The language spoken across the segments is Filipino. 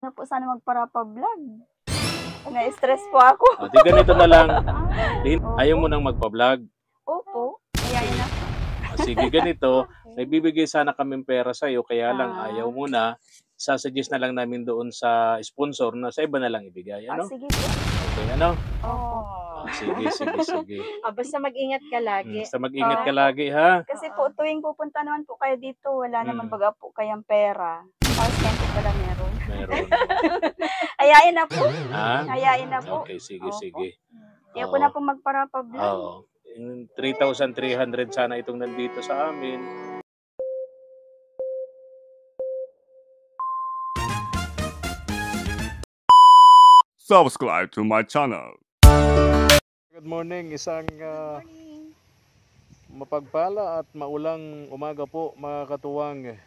Na po sana magpara-pa-vlog. Na-stress po ako. O, di ganito na lang. Opo. Ayaw mo nang magpa-vlog. Opo. Ayayin na. O, sige, ganito. May bibigay sana kaming pera sa'yo, kaya lang ayaw mo na. Sasuggest na lang namin doon sa sponsor na sa iba na lang ibigay. Ano? Sige po. Okay, ano? Opo. Sige. Basta mag-ingat ka lagi. Basta mag-ingat ka lagi, ha? Kasi po, tuwing pupunta naman po kayo dito, wala naman baga po kayang pera. Tapos ngayon po pala meron. Meron. Ayayin na po. Ha? Ayayin na po. Okay, sige. Ayaw ko na po magpara-pa-vlog. Oo. 3,300 sana itong nandito sa amin. Subscribe to my channel. Good morning, isang mapagpala at maulang umaga po mga katuwang.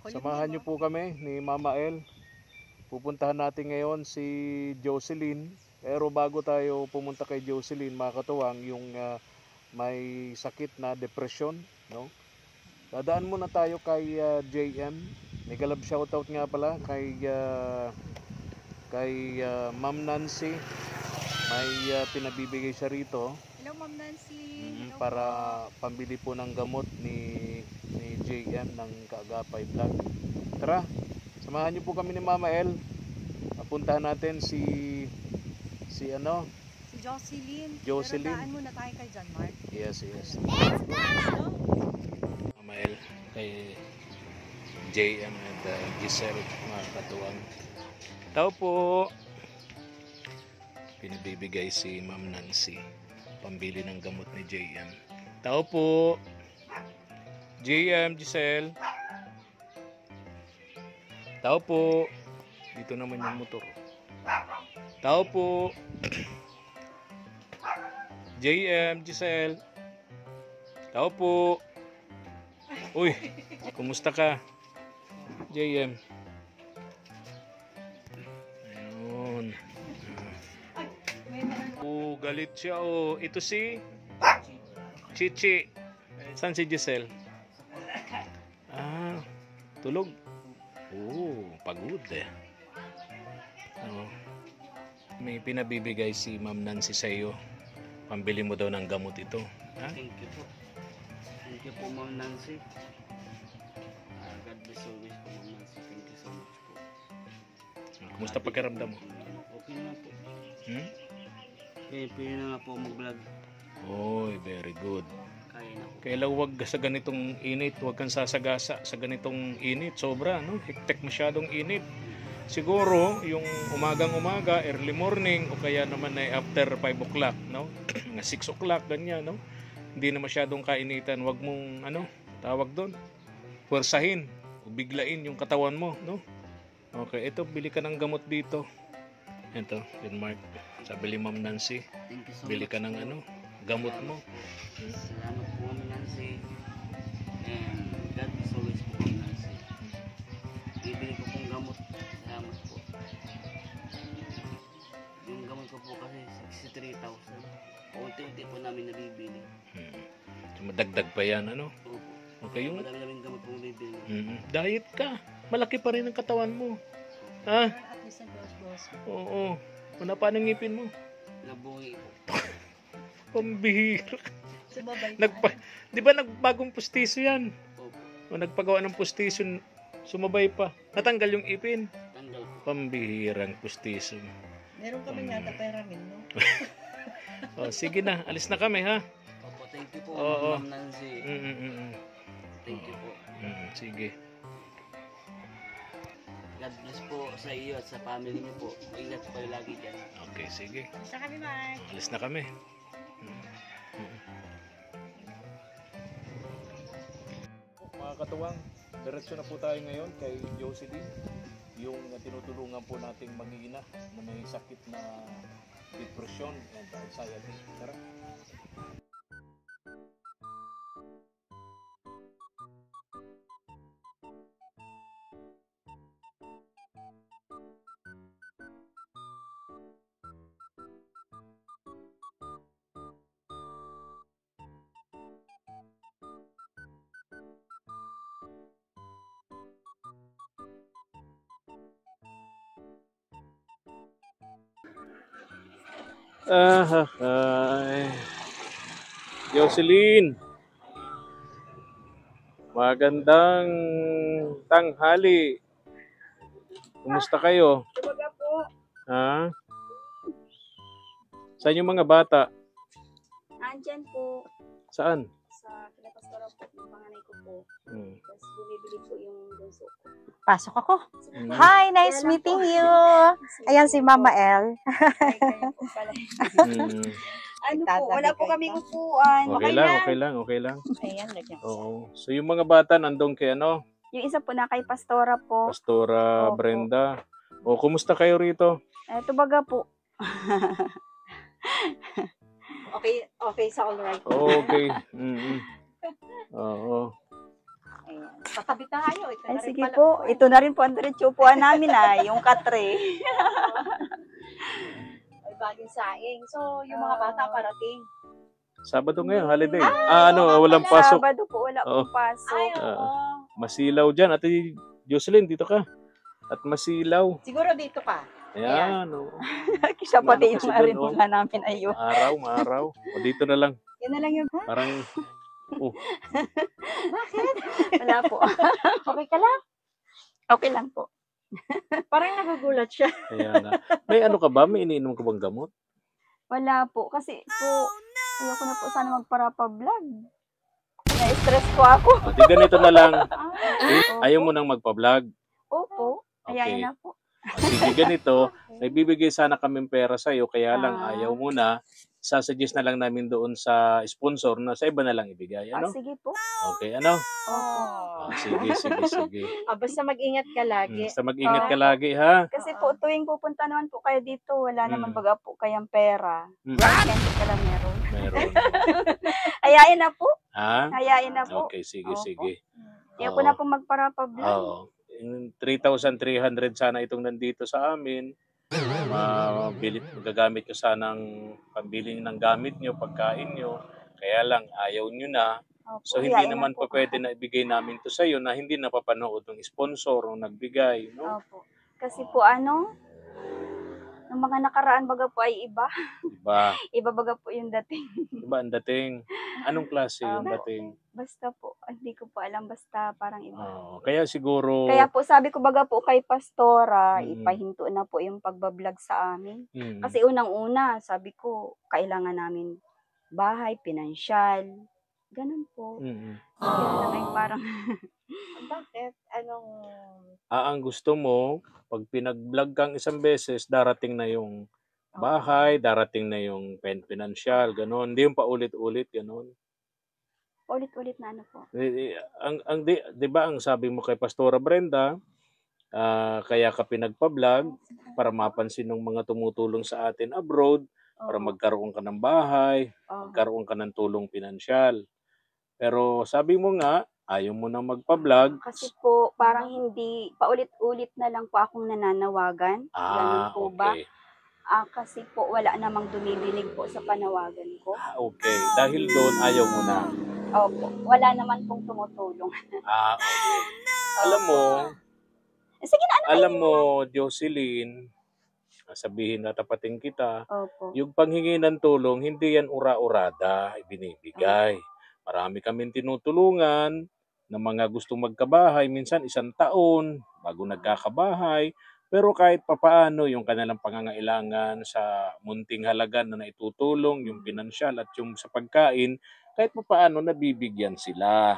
Samahan niyo po kami ni Mama El. Pupuntahan natin ngayon si Jocelyn. Pero bago tayo pumunta kay Jocelyn mga katuwang, yung may sakit na depression, no? Dadaan muna tayo kay JM. May galab shoutout nga pala kay Ma'am Nancy. May pinabibigay siya rito. Hello, Ma'am Nancy. Para pambili po ng gamot ni JM ng Kaagapay Vlog. Tara, samahan niyo po kami ni Mama El. Puntahan natin si Jocelyn. Jocelyn. Pero daan muna tayo kay John Mark. Yes. Mama El, kay JM and Giselle, mga katuwang. Tao po. Pinabibigay si Ma'am Nancy pambili ng gamot ni JM. Tao po. JM, Giselle. Tao po. Dito naman yung motor. Tao po. JM, Giselle. Tao po. Uy, kumusta ka? JM. Ayun. Galit siya. Ito si Chichi. Saan si Giselle? Tulog. Pagod eh. May pinabibigay si Ma'am Nancy sa iyo. Pambili mo daw ng gamot ito. Ha? Thank you po. Thank you po, Ma'am Nancy. God bless always po, Ma'am Nancy. Thank you so much po. Kumusta pakiramdam mo? Okay na po. Pwede na nga po mag-vlog. Very good. Kaya na po. Kaya huwag sa ganitong init, huwag kang sasagasa sa ganitong init. Sobra, no? Hektek masyadong init. Siguro, yung umagang-umaga, early morning, o kaya naman ay after 5 o'clock, no? 6 o'clock, ganyan, no? Hindi na masyadong kainitan. Huwag mong, tawag doon, puwersahin o biglain yung katawan mo, no? Okay, ito, bili ka ng gamot dito. Ito, Mark. Sabi ni Ma'am Nancy, Thank you so bili much ka ng po. gamot mo. Salamat po, Ma'am Nancy. And God bless always po, Ma'am Nancy. Bibili ko pong gamot. Salamat po. Yung gamot ko po kasi 63,000. Unti-unti po namin nabibili. Madagdag pa yan, ano? Opo. Okay, yung Madami namin gamot pong bibili. diet ka. Malaki pa rin ang katawan mo. Ha? At least boss. Oo. Una pa ng ngipin mo. Nabungi po. Pambihira. Sumabay Di ba nagbagong pustiso yan? Opo. O nagpagawa ng pustiso, sumabay pa. Natanggal yung ipin. Tanggal po. Pambihirang pustiso. Meron kami nga peramin, no? Sige na, alis na kami, ha? Opo, thank you po, Oo. Ma'am Nancy. Thank you po. Sige. God bless po sa iyo at sa family niyo po. Ingat po kayo lagi dyan. Okay, sige. Basta kami, Mark. Alis na kami. Mga katuwang, diretso na po tayo ngayon kay Jocelyn, yung tinutulungan po nating mag-iina na may sakit na depression and anxiety. Tara. Ay. Jocelyn, magandang tanghali. Kumusta kayo? Kumbaga po, Ha? Saan yung mga bata? andyan po Saan? sa pinapastora po yung panganay ko po. Hmm. Tapos bumibili po yung bunso ko. Pasok ako. Hmm. Hi, nice meeting you. Ayan si Mama El. Ay, kayo po pala. Hmm. Ano po, Tatabi wala po kayo kaming pa. upuan. Okay lang, okay lang, okay lang. Ayan, lagyan ko. Oo. So yung mga bata nandun kay ano? Yung isa po na kay Pastora po. Pastora Opo. Brenda. O, kumusta kayo rito? Eto baga po. Okay sa all right. Okay. Mm-mm. Oo. Ayan. Tatabi tayo. Ito Ay, na rin sige pala. po. Ito na rin po ang diretso upuan namin yung katre. May baging saing. So, yung mga bata parating. Sabado ngayon, holiday. Walang pasok. Sabado po, wala Oo. pong pasok. Ay, oo. Masilaw dyan. Ate Jocelyn, dito ka. At masilaw. Siguro dito ka. Ayan, oo. Siya pati Ano yung kasi arin doon, muna namin ayun. Maaraw. O, dito na lang. Yan na lang yung... Parang, Wala po. Okay ka lang? Okay lang po. Parang nagugulat siya. kaya nga. May ano ka ba? May iniinom ka bang gamot? Wala po. Kasi po, ayoko na po sana magpara-vlog. Na-stress po ako. O, di ganito na lang. Opo. Ayaw mo nang magpa-vlog. Opo. Ayayin Okay. na po. O, sige, ganito. May bibigay sana kaming pera sa'yo, kaya lang Ah. ayaw mo na. Sasuggest na lang namin doon sa sponsor na sa iba na lang ibigay. Ano? Sige po. Okay, ano? Opo. O, sige. Basta mag-ingat ka lagi. Basta mag-ingat ka Oo. lagi, ha? Kasi po, tuwing pupunta naman po kayo dito, wala naman Mm. baga po kayang pera. Mm. Siyempre pala meron. Meron. Hayain na po. Ha? Hayain na po. Okay, sige, Opo. sige. Ayoko na po magpara-vlog. Oo. Yung 3,300 sana itong nandito sa amin. Gagamit ko sana ng pambiling ng gamit nyo, pagkain nyo. Kaya lang, ayaw nyo na. Opo, So, hindi hayain naman na po. pa pwede na ibigay namin to sa'yo na hindi napapanood ng sponsor o nagbigay. No? Opo. Kasi po yung mga nakaraan baga po ay iba. Diba? Iba baga po yung dating. Diba ang dating? Anong klase yung Opo. dating? Basta po, hindi ko po alam, basta parang iba. Oo. Kaya siguro... Kaya po sabi ko baga po kay Pastora, Mm. ipahinto na po yung pagbablog sa amin. Mm. Kasi unang-una, sabi ko, kailangan namin bahay, pinansyal, ganun po. Mm. Kaya lang ay parang, Bakit? Anong... Ang gusto mo, pag pinag-vlog kang isang beses, darating na yung bahay, darating na yung pinansyal, gano'n. Hindi yung paulit-ulit, gano'n. ulit-ulit na ano po. Di ba ang sabi mo kay Pastora Brenda, kaya ka pinagpa-vlog para mapansin ng mga tumutulong sa atin abroad, para Oo. magkaroon ka ng bahay, Oo. magkaroon ka ng tulong pinansyal. Pero sabi mo nga, ayaw mo na magpa-vlog. Kasi po, parang hindi, paulit-ulit na lang po akong nananawagan. Ganun po ba? Okay. Kasi po, wala namang dumidinig po sa panawagan ko. Okay. Dahil doon, ayaw mo na. Opo, wala naman pong tumutulong. Okay. Alam mo, Sige na, alam mo, Jocelyn, sabihin na tapatin kita, Opo. yung panghingi ng tulong, hindi yan ura-urada, ibinibigay. Marami kaming tinutulungan ng mga gustong magkabahay, minsan 1 taon bago nagkakabahay. Pero kahit papaano yung kanilang pangangailangan sa munting halaga na naitutulong, yung pinansyal at yung sa pagkain, kahit papaano nabibigyan sila.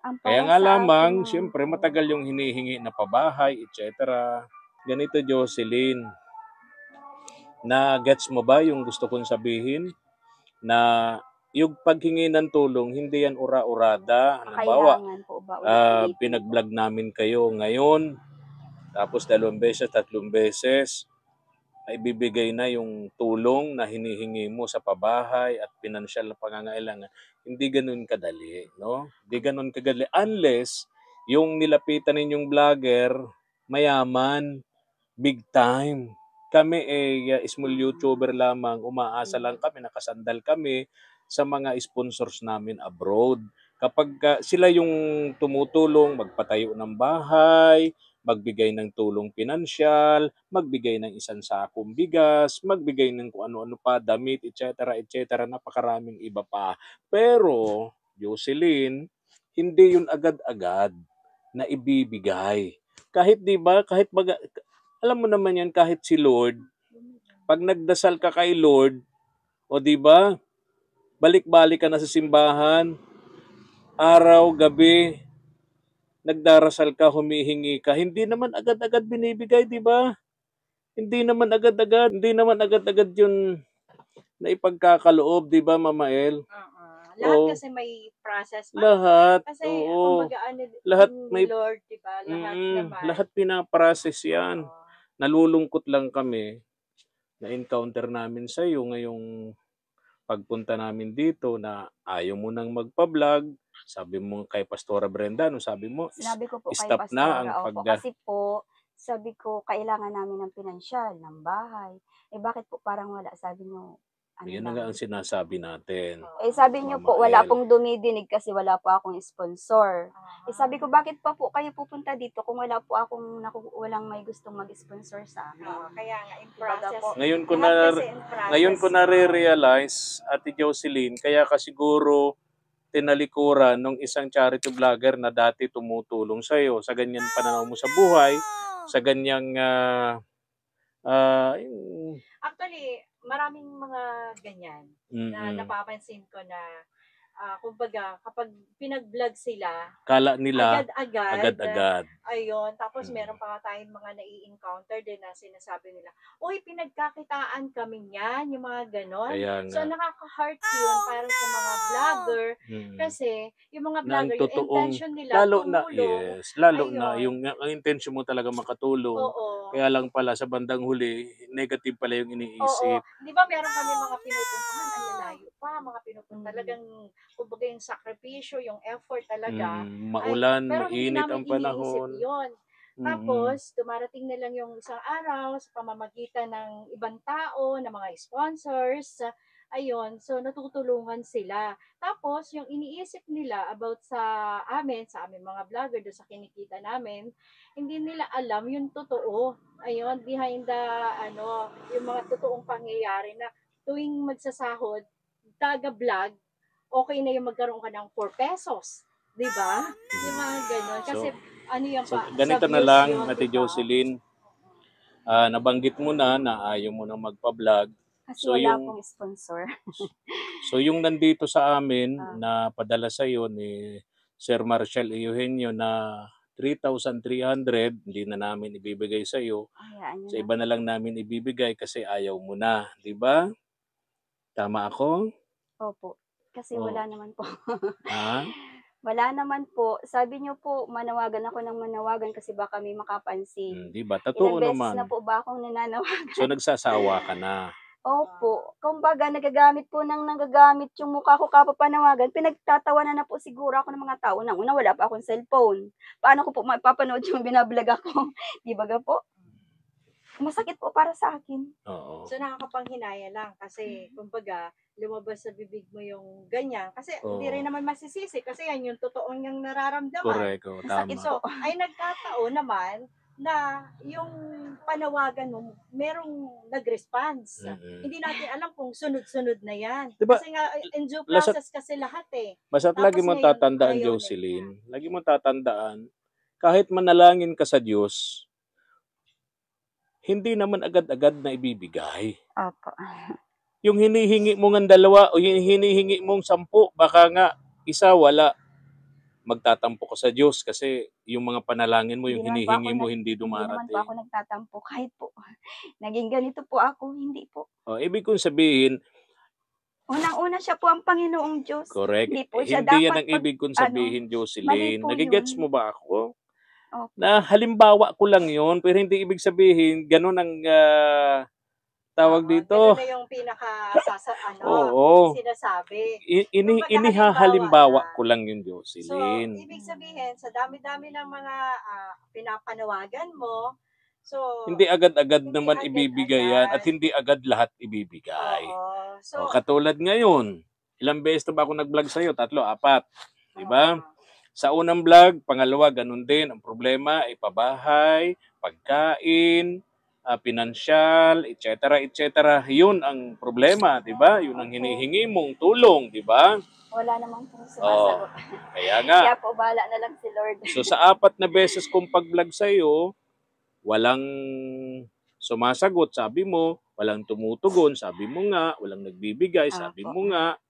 Ang Kaya para nga sa lamang, akin, siyempre matagal yung hinihingi na pabahay, etc. Ganito, Jocelyn, na gets mo ba yung gusto kong sabihin? Na yung paghingi ng tulong, hindi yan ura-urada. Halimbawa, kailangan po ba ulit-ulitin? pinag-vlog namin kayo ngayon, tapos 2 beses, 3 beses, na ibibigay na yung tulong na hinihingi mo sa pabahay at pinansyal na pangangailangan. Hindi ganun kadali, no? Hindi ganun kadali unless yung nilapitan ninyong vlogger, mayaman, big time. Kami small YouTuber lamang, umaasa lang kami, nakasandal kami sa mga sponsors namin abroad. Kapag sila yung tumutulong, magpatayo ng bahay, magbigay ng tulong pinansyal, magbigay ng isang sakong bigas, magbigay ng kung ano-ano pa, damit, etc., etc., napakaraming iba pa. Pero, Jocelyn, hindi yun agad-agad na ibibigay. Kahit 'di ba, kahit baga, alam mo naman yan, kahit si Lord, pag nagdasal ka kay Lord, o 'di ba, balik-balik ka na sa simbahan, araw, gabi, nagdarasal ka, humihingi ka, hindi naman agad-agad binibigay, 'di ba? Hindi naman agad-agad 'yun na ipagkakaloob, 'di ba, Mama El? Lahat Oo. kasi may process. Lahat, Kasi, oo. kumbaga, ano, Lahat ni may Lord, di ba? Lahat naman. lahat pinaprocess 'yan. Oo. Nalulungkot lang kami na encounter namin sa iyo ngayong pagpunta namin dito na ayaw mo nang magpa-vlog. Sabi mo kay Pastora Brenda, no, sabi mo, Sinabi ko po kay stop na ang Pastora, opo, kasi po, sabi ko, kailangan namin ng pinansyal, ng bahay. Eh, bakit po parang wala? Sabi niyo, ano Yan na lang. nga ang sinasabi natin. Eh, sabi niyo Mama po, wala El. pong dumidinig kasi wala po akong sponsor. Eh, sabi ko, bakit pa po kayo pupunta dito kung wala po akong, walang may gustong mag-sponsor sa amin? Kaya nga, in Diba process. po? Ngayon ko Lahat na kasi in process. ngayon ko na-realize, Ate Jocelyn, kaya ka siguro tinalikuran ng isang charity vlogger na dati tumutulong sa iyo sa ganyan pananaw mo sa buhay, sa ganyang yung- Actually, maraming mga ganyan na napapansin ko na, kumbaga, kapag pinag-vlog sila, kala nila agad-agad, agad-agad. ayun, tapos Mm. meron pa tayong mga nai-encounter din na sinasabi nila, uy, pinagkakitaan kami niyan, yung mga ganon. Kaya So, nga. nakaka-heart yun para sa mga vlogger, Mm. kasi yung mga Na ang vlogger, yung totoong intention nila, lalo na tumulong. lalo na Ayun. yung ang intention mo talaga makatulong. Oo. Kaya lang pala sa bandang huli negative pala yung Oo. iniisip. Di ba meron kami mga pinupuntahan, ang lalayo pa, mga pinupuntahan talagang, kumbaga yung sakripisyo, yung effort talaga. Maulan, Pero hindi mainit namin ang panahon. iniisip yun. Tapos, dumarating na lang yung isang araw sa pamamagitan ng ibang tao, ng mga sponsors, ayun, so natutulungan sila. Tapos, yung iniisip nila about sa amin, sa aming mga vlogger, doon sa kinikita namin, hindi nila alam yung totoo. Ayun, behind the, yung mga totoong pangyayari na tuwing magsasahod, taga-vlog, okay na yung magkaroon ka ng 4 pesos. Di ba? Yung mga ganun. Kasi, ano yan So, pa, ganito sa na views lang, yun, Ate diba? Jocelyn. Nabanggit mo na ayaw mo nang magpa-vlog. Kasi So, wala yung- pong sponsor. So yung nandito sa amin na padala sa iyo ni Sir Marshall Eugenio na 3,300, hindi na namin ibibigay sa iyo. Hayaan niyo Sa na. iba na lang namin ibibigay kasi ayaw mo na, 'di ba? Tama ako? Opo. Kasi Oh. wala naman po. Ha? Wala naman po. Sabi niyo po, manawagan ako ng manawagan kasi baka may makapansin. 'Di ba? Totoo Ilang beses naman. na po ba akong nananawagan? So nagsasawa ka na. Opo. Kumbaga, nagagamit yung mukha ko kapapanawagan. Pinagtatawanan na po siguro ako ng mga tao. Nang una, wala pa akong cellphone. Paano ko po mapapanood yung binablog ako? Di ba ga po? Masakit po para sa akin. Oo. So, nakakapanghinaya lang kasi, kumbaga, lumabas sa bibig mo yung ganyan. Kasi, hindi rin naman masisisi kasi yan yung totoong niyang nararamdaman. Correct. Masakit Tama. So, ay nagkataon naman na yung panawagan mo, merong nag-response. Hindi natin alam kung sunod-sunod na yan. Diba, Kasi nga, in due process kasi lahat eh. Basta't Tapos lagi mo ngayon, tatandaan, ayaw Jocelyn. Lagi mo tatandaan, kahit manalangin ka sa Diyos, hindi naman agad-agad na ibibigay. Opo. Yung hinihingi mo ng 2 o hinihingi mong 10, baka nga isa wala. Magtatampo ka sa Diyos kasi yung mga panalangin mo, yung Hindi naman po hinihingi ako mo, hindi Hindi naman po dumarating. ako nagtatampo. Kahit po, naging ganito po ako, hindi po. Ibig kong sabihin, Unang-una siya po ang Panginoong Diyos. correct, Hindi po siya hindi yan dapat ang ibig kong sabihin, Jocelyn. mali po Nagigets yun. mo ba ako? Opo. Na halimbawa ko lang yun, pero hindi ibig sabihin, ganun ang tawag dito. Ganun na yung Oo. sinasabi. Inihahalimbawa ko lang yun, So, Jocelyn. ibig sabihin, sa dami-dami ng mga pinapanawagan mo, so, Hindi agad-agad hindi naman agad-agad. ibibigay yan at hindi agad lahat ibibigay. oo. So, Katulad ngayon, ilang beses na ba ako nag-vlog sa'yo? 3, 4. Di ba? Sa unang vlog, pangalawa, ganun din. Ang problema ay pabahay, pagkain, pinansyal, etc. etc. Yun ang problema, di ba? Yun ang hinihingi mong tulong, di ba? Wala namang pong Oh, sumasagot. kaya nga. Kaya po, bahala na lang si Lord. So sa 4 na beses kong pag-vlog sa'yo, walang sumasagot, sabi mo, walang tumutugon, sabi mo nga, walang nagbibigay, sabi Opo. mo nga.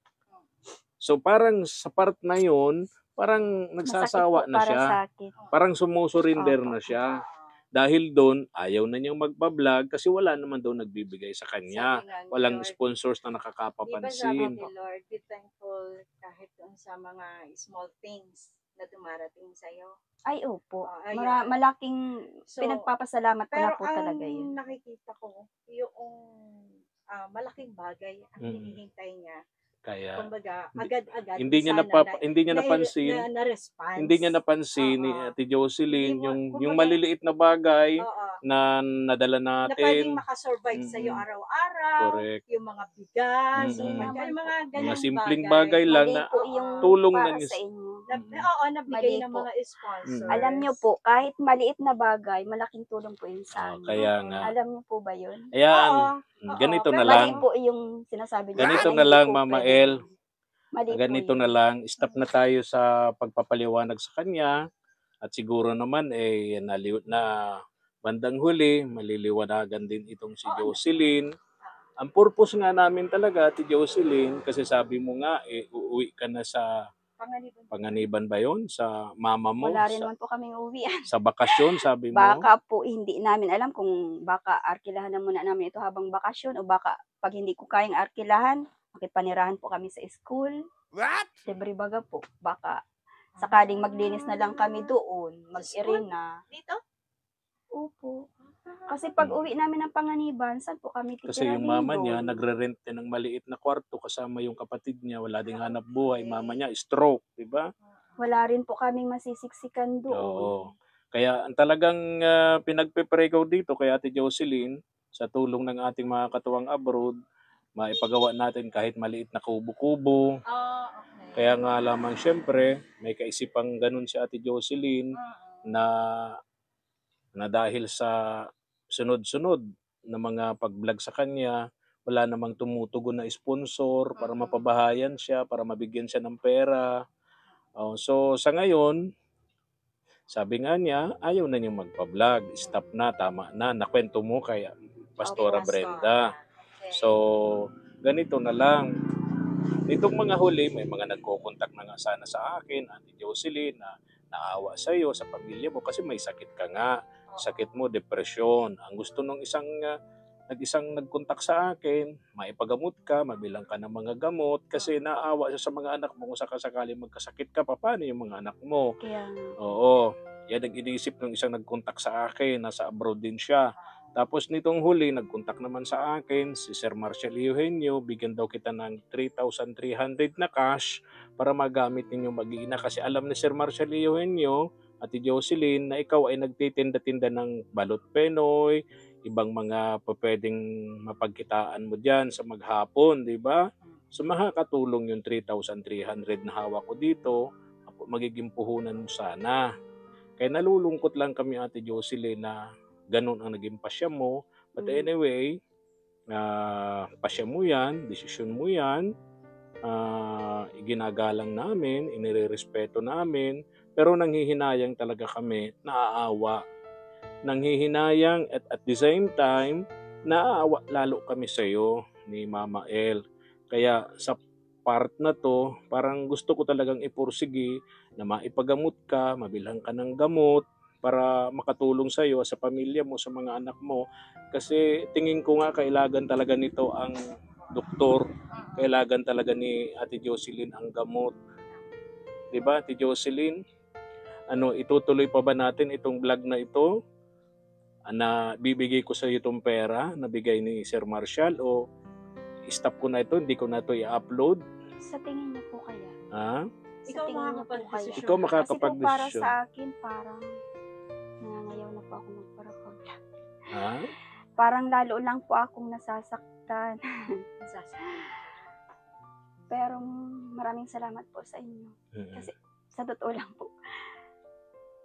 So parang sa part na yun, parang Masakit nagsasawa po na para siya. sa akin. Parang sumusurrender Opo. na siya. Dahil doon, ayaw na niyang magpa-vlog kasi wala naman daw nagbibigay sa kanya. Sabi nga ni Walang Lord, sponsors na Di ba sabi nakakapapansin. ni Lord, be thankful kahit dun sa mga small things na dumarating sa'yo. Ay, opo. Ayan. Malaking So, pinagpapasalamat ko na pero po talaga ang yun. nakikita ko, yung malaking bagay ang hinihintay niya. Kaya Kumbaga, agad-agad hindi niya napansin. na-response. Hindi niya napansin ni Oo. Ate Jocelyn Hindi mo- yung kumbaga- maliliit na bagay Oo. na nadala Na pwedeng natin. makasurvive sa'yo Mm-mm. araw-araw. Correct. Yung mga bigas, Mm-mm. yung mga Mga ganung simpleng bagay lang Mali na po yung tulong para ng sa inyo. Oo, nabigay Mali ng po. mga sponsors. Alam niyo po, kahit maliit na bagay, malaking tulong po yun sa amin. Kaya nga. Alam niyo po ba yun? Ayan, Oo, ganito pero na Mali lang. po yung sinasabi niyo. Ganito na na hindi lang, po Mama pwede. El. Mali po Ganito yun. na lang. Stop na tayo sa pagpapaliwanag sa kanya. At siguro naman na bandang huli, maliliwanagan din itong si Jocelyn. Ang purpose nga namin talaga, Ate Jocelyn, kasi sabi mo nga, uuwi ka na sa Panganiban ba yun? Sa mama mo? Wala rin naman po kaming uwi. Sa bakasyon, sabi mo? Baka po hindi namin alam kung baka arkilahan na muna namin ito habang bakasyon o baka pag hindi ko kayang arkilahan, makipanirahan po kami sa school. What? Libre baga po. Baka sakaling maglinis na lang kami doon, mag-irina. Dito? Opo. Kasi pag uwi namin ng Panganiban, saan po kami titira Kasi yung mama din niya, doon? nagre-rent din ng maliit na kwarto kasama yung kapatid niya. Wala ding hanap buhay. Mama niya, stroke, di ba? Wala rin po kaming masisiksikan doon. Oo. Kaya ang talagang pinagpe-pray ko dito kay Ate Jocelyn, sa tulong ng ating mga katuwang abroad, maipagawa natin kahit maliit na kubo-kubo. Okay. Kaya nga lamang syempre, may kaisipang ganun si Ate Jocelyn na dahil sa sunod-sunod na mga pag-vlog sa kanya, wala namang tumutugon na sponsor para mapabahayan siya, para mabigyan siya ng pera. So sa ngayon, sabi nga niya, ayaw na niyang magpa-vlog. Stop na, tama na. Nakwento mo kay Pastora Brenda. So, ganito na lang. Nitong mga huli, may mga nagko-contact na nga sana sa akin, Ate Jocelyn, na naawa sa iyo, sa pamilya mo, kasi may sakit ka nga. Sakit mo, depresyon. Ang gusto nung isang nag-contact sa akin, maipagamot ka, mabilang ka ng mga gamot, kasi naawa siya sa mga anak mo. Kung sakasakali magkasakit ka, paano yung mga anak mo? Kaya, Oo. Yan ang inisip ng isang nag-contact sa akin, nasa abroad din siya. Tapos nitong huli, nag-contact naman sa akin, si Sir Marshall Eugenio, bigyan daw kita ng 3,300 na cash para magamit ninyo mag-iina. Kasi alam ni Sir Marshall Eugenio, Ate Jocelyn, na ikaw ay nagtitinda-tinda ng balot penoy, ibang mga pwedeng mapagkitaan mo dyan sa maghapon, di ba? So makakatulong yung 3,300 na hawak ko dito, magiging puhunan mo sana. Kaya nalulungkot lang kami, Ate Jocelyn, na ganun ang naging pasya mo. But anyway, pasya mo yan, desisyon mo yan, iginagalang namin, inirerespeto namin, pero nanghihinayang talaga kami, naaawa. Nanghihinayang at the same time, naaawa lalo kami sa iyo ni Mama El. Kaya sa part na to, parang gusto ko talagang ipursigi na maipagamot ka, mabilhan ka ng gamot para makatulong sa iyo, sa pamilya mo, sa mga anak mo. Kasi tingin ko nga kailangan talaga nito ang doktor, kailangan talaga ni Ate Jocelyn ang gamot. 'Di ba, Ate Jocelyn? Itutuloy pa ba natin itong vlog na ito? Na bibigay ko sa iyo itong pera na bigay ni Sir Marshall, o stop ko na ito, hindi ko na ito i-upload? sa tingin niyo po kaya? Ha? Sa Ikaw tingin niyo po kaya? makakapag-desisyon. Ikaw Kasi po para makakapag-desisyon. sa akin, parang nangangayaw na po ako magpara-vlog. Ha? Parang lalo lang po akong nasasaktan. Pero maraming salamat po sa inyo. Mm. Kasi sa totoo lang po,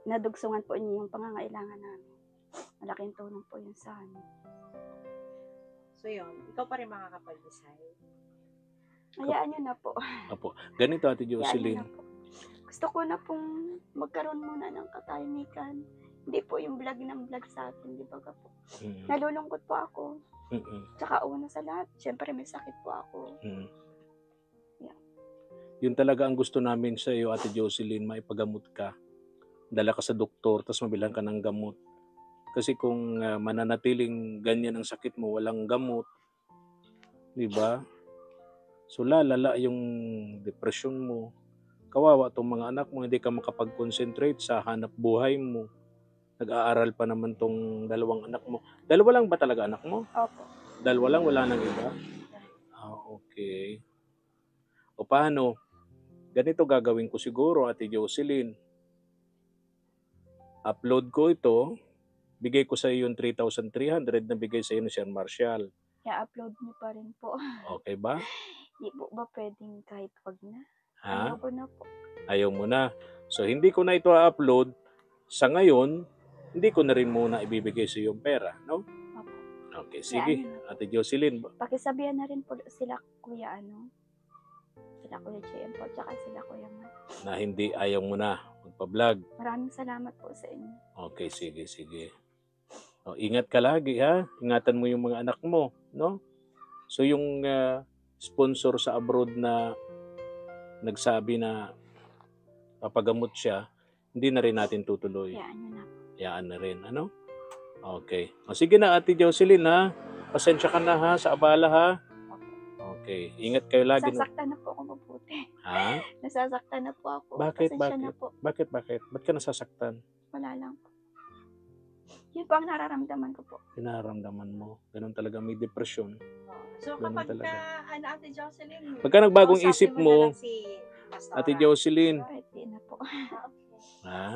nadugsungan po niyo yung pangangailangan namin. Malaking tulong po yun sa amin. So yun, ikaw pa rin makakapag-decide. Hayaan niyo na po. Opo. Ganito, Ate Hayaan niyo Jocelyn. na po. Gusto ko na pong magkaroon muna ng katahimikan. Hindi po yung vlog ng vlog sa akin, di ba po? Mm, Nalulungkot po ako. mm, Tsaka una sa lahat, syempre may sakit po ako. mm. Yeah. Yun talaga ang gusto namin sa iyo, Ate Jocelyn, maipagamot ka. Dala ka sa doktor, tapos mabilang ka ng gamot. Kasi kung mananatiling ganyan ang sakit mo, walang gamot, di ba? So lalala yung depression mo. Kawawa tong mga anak mo, hindi ka makapag-concentrate sa hanap buhay mo. Nag-aaral pa naman tong dalawang anak mo. Dalawa lang ba talaga anak mo? Opo. Dalawa lang, wala nang iba? Okay. O paano? Ganito gagawin ko siguro, Ate Jocelyn. Upload ko ito. Bigay ko sa iyo yung 3,300 na bigay sa iyo ni Sir Marshall. I-upload niyo pa rin po. Okay ba? Hindi po ba pwedeng kahit wag na? Ha? Ayoko na po. Ayaw mo na. So, hindi ko na ito upload. Sa ngayon, hindi ko na rin muna ibibigay sa iyo yung pera. No? Opo. Okay, sige. Ate Jocelyn. Pakisabihan na rin po sila Kuya sila Kuya JM po, tsaka sila Kuya Man. Na hindi ayaw mo na magpa-vlog. Maraming salamat po sa inyo. Okay, sige. O, ingat ka lagi, ha? Ingatan mo yung mga anak mo, no? So, yung sponsor sa abroad na nagsabi na papagamot siya, hindi na rin natin tutuloy. Hayaan niyo na po. Yaan na rin, ano? Okay. O, sige na, Ate Jocelyn, ha? Pasensya ka na, ha? Sa abala, ha? Okay. Ingat kayo lagi. Nasasaktan na po ako mabuti. Ha? Nasasaktan na po ako. Bakit? Pasensya na po. Bakit? Ba't ka nasasaktan? Wala lang po. Yun po ang nararamdaman ko po. Pinaramdaman mo. Ganun talaga, may depression. So Ganun kapag talaga. Ate Jocelyn, Pagka nagbagong kausapin isip na mo, lang si Pastora. Ate Jocelyn, Kahit di na po. ha?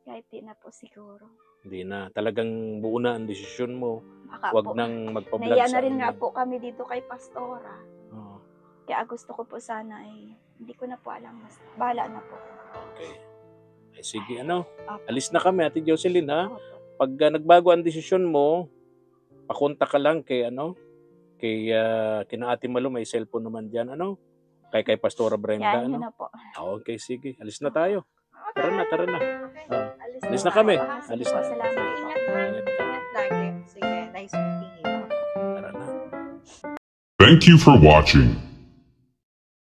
Kahit di na po siguro. Hindi na. Talagang buo na ang desisyon mo. Baka Huwag po. nang magpa-vlog Naiya sa na rin amin. nga po kami dito kay Pastora. Oo. Kaya gusto ko po sana hindi ko na po alam. Mas bahala na po. Okay. Eh, sige, ano? Opo. Alis na kami, Ate Jocelyn, ha? Opo. Pag nagbago ang desisyon mo, pakunta ka lang kay, kina Ate Malu, may cellphone naman dyan, kay Pastora Brenda, Yan, yun na po. Okay, sige. Alis na tayo. Tara na. Okay. Ah. Alis Alis na na kami. tayo. Sige Alis po, na. salamat po. Ingat ha. Ingat ka. Ingat lagi. Sige, nice meeting you. Tara na. Thank you for watching.